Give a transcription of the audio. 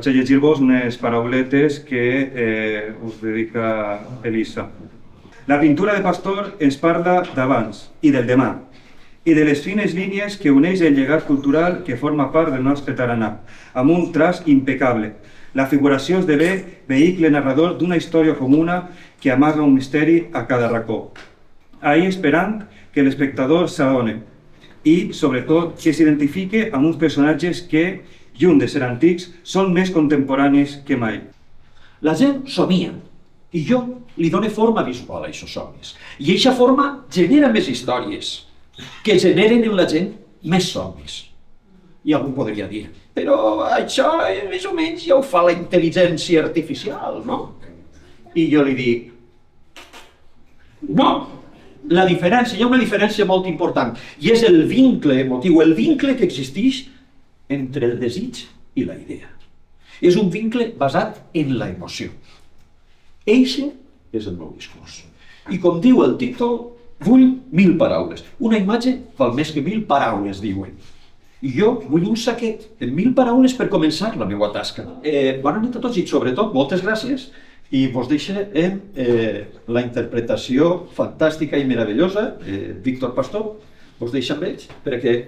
Vaig a llegir-vos unes parauletes que us dedica Elisa. La pintura de Pastor ens parla d'abans i del demà, i de les fines línies que uneix el llegat cultural que forma part del nostre tarannà, amb un traç impecable. La figuració esdevé vehicle narrador d'una història comuna que amaga un misteri a cada racó. Ahí esperant que l'espectador s'adone i, sobretot, que s'identifique amb uns personatges que, lluny de ser antics, són més contemporanis que mai. La gent somia i jo li dono forma visual a aquests somnis. I aquesta forma genera més històries que generen en la gent més somnis. I algú podria dir, però això més o menys ja ho fa la intel·ligència artificial, no? I jo li dic, no! La diferència, hi ha una diferència molt important, i és el vincle emotiu, el vincle que existeix entre el desig i la idea. És un vincle basat en la emoció. Eixe és el meu discurs. I com diu el títol, vull 1000 paraules. Una imatge val més que 1000 paraules, diuen. I jo vull un saquet de 1000 paraules per començar la meva tasca. Bona nit a tots i sobretot, moltes gràcies. I vos deixo la interpretació fantàstica i meravellosa de Víctor Pastor. Vos deixo amb ells perquè...